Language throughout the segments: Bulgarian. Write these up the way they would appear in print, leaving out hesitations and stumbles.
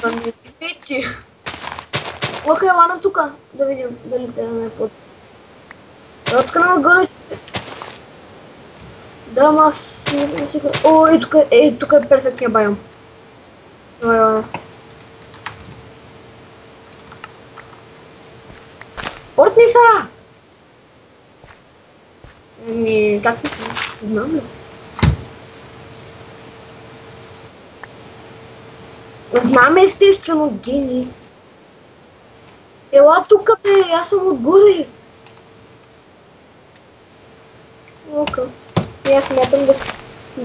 Не ти. Окей, лана тук. Да видим дали те ме под. Откъде горе. Да, ама аз не съм сигурен. О, тук е перфектния байом. Давай, давай. Портни са! Как не съм? Знам ли? Знам естествено, гени. Ела тук, бе, аз съм отгоре. Окей. И аз смятам да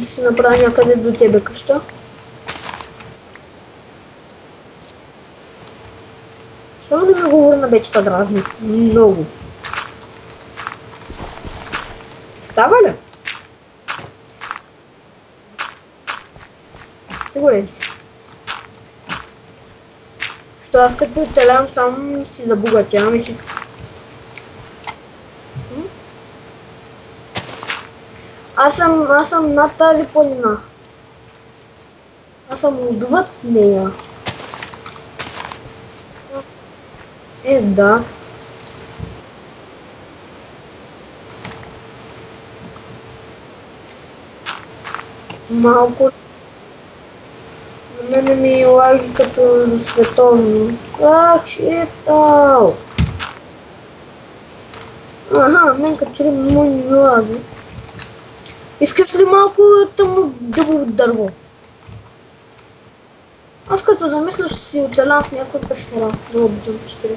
си направя някъде до тебе къща. Само да ми говоря на бечета дразни. Много. Става ли? Сигурен си. Що аз като оцелявам сам си забогатявам и си... Аз съм над тази планина. Аз съм отвъд нея. Да. Малко... На мене ми лаги като световно. Ах, шитал! Аха, мен като че ли му лаги. Искаш ли малко тъмно дъбово дърво? Аз като замисля ще си оцелявам в някаква пещера. Да обичам пещера.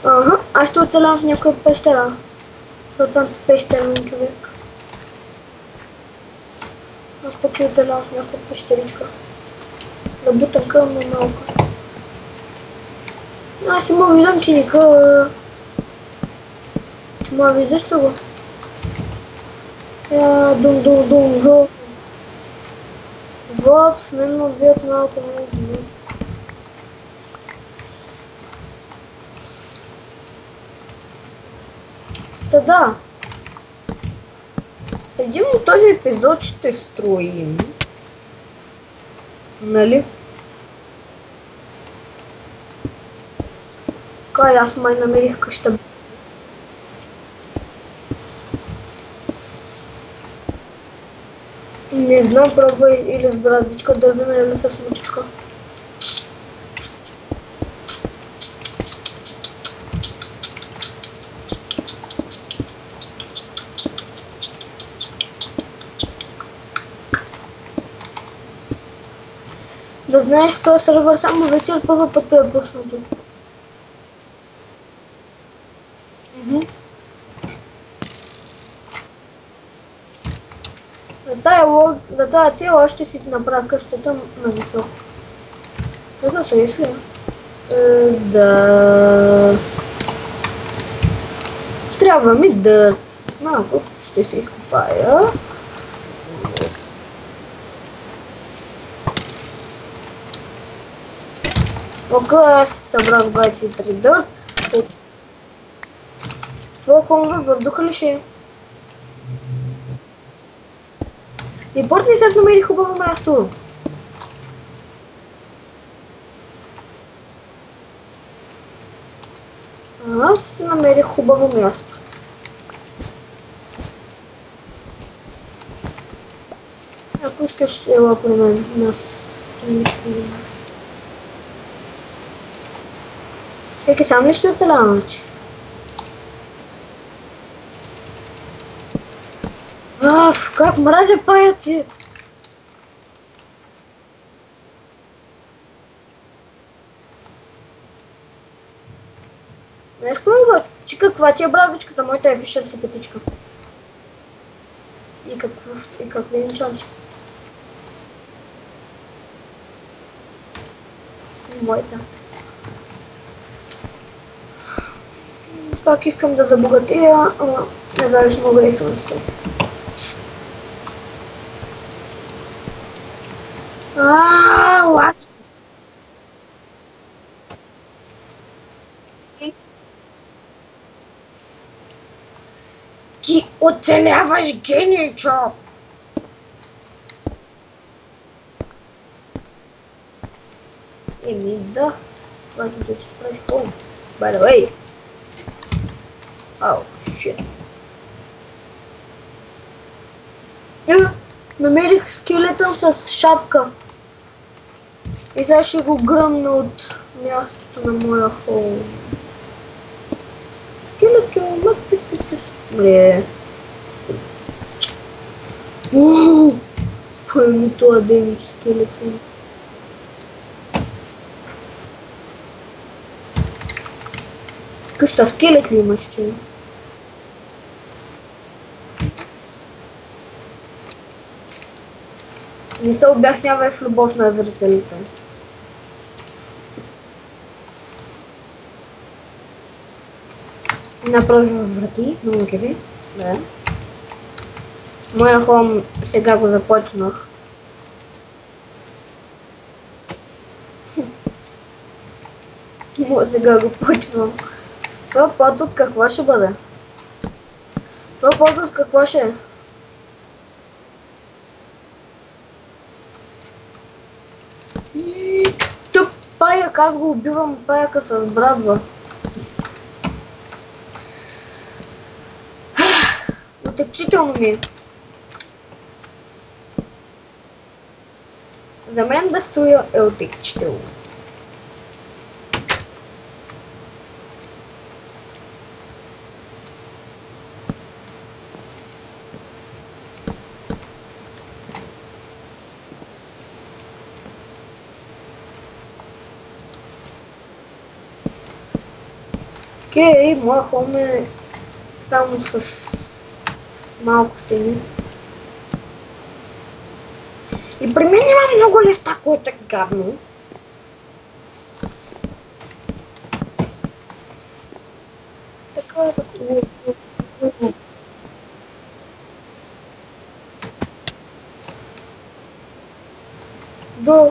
Ага, аз ще оцелявам в някаква пещера. Защото съм пещерен човек. Аз пък ще оцелявам в някаква пещеричка. Да бутам къмно малко. Аз си му виждам чиника. Ма виждаш ли го? Дум. Вот, с мен му бият малко много. Та да. Един от този епизод ще строим. Нали? Кай, аз май намерих къща. Не знам, пробвай или с брадичка дървена или с мутичка. Да знаеш, в този сервер само вечер първа път е пуснато. За тая цел аз ще си направя къщата на високо. Това се изли? Да... Трябва ми дърт. Малко ще се изкопая. Окей, аз събрах 23 дърт. Това хубаво въздуха ли ще? И портни се намери хубаво място. Аз намерих хубаво място. Ако искаш, ела при мен. Нас. Всеки сам ли ще оцелява, значи? Как мразя паяци! Знаеш кой го? Че каква ти е брадичката? Моята е висша цепетичка. И какви енчанти? Моята. Пак искам да забогатея, ама не знам, че мога да изслушам. Лаки! Ти оцеляваш, геничо! Да. Ладно, ты сейчас происходит. By the way. Oh, shit. Намерих скелетън с шапка. И сега ще го гръмна от мястото на моя холм. Скелетчо, пис. Бре. Пойми това демидж скелетън. Къща скелет ли имаш, че? Не се обяснявай в любов на зрителите. Направих врати, много кефи. Да. Моя хом сега го започнах. Сега го почвам. Това под от какво ще бъде? Това под от какво ще е? Тук паяк, аз го убивам паяка с брадва. Отекчително ми е. За мен да стоя е отекчително. Окей, моя хом е само с малко стени. И при мен има много листа, което е гадно. Така е такова. До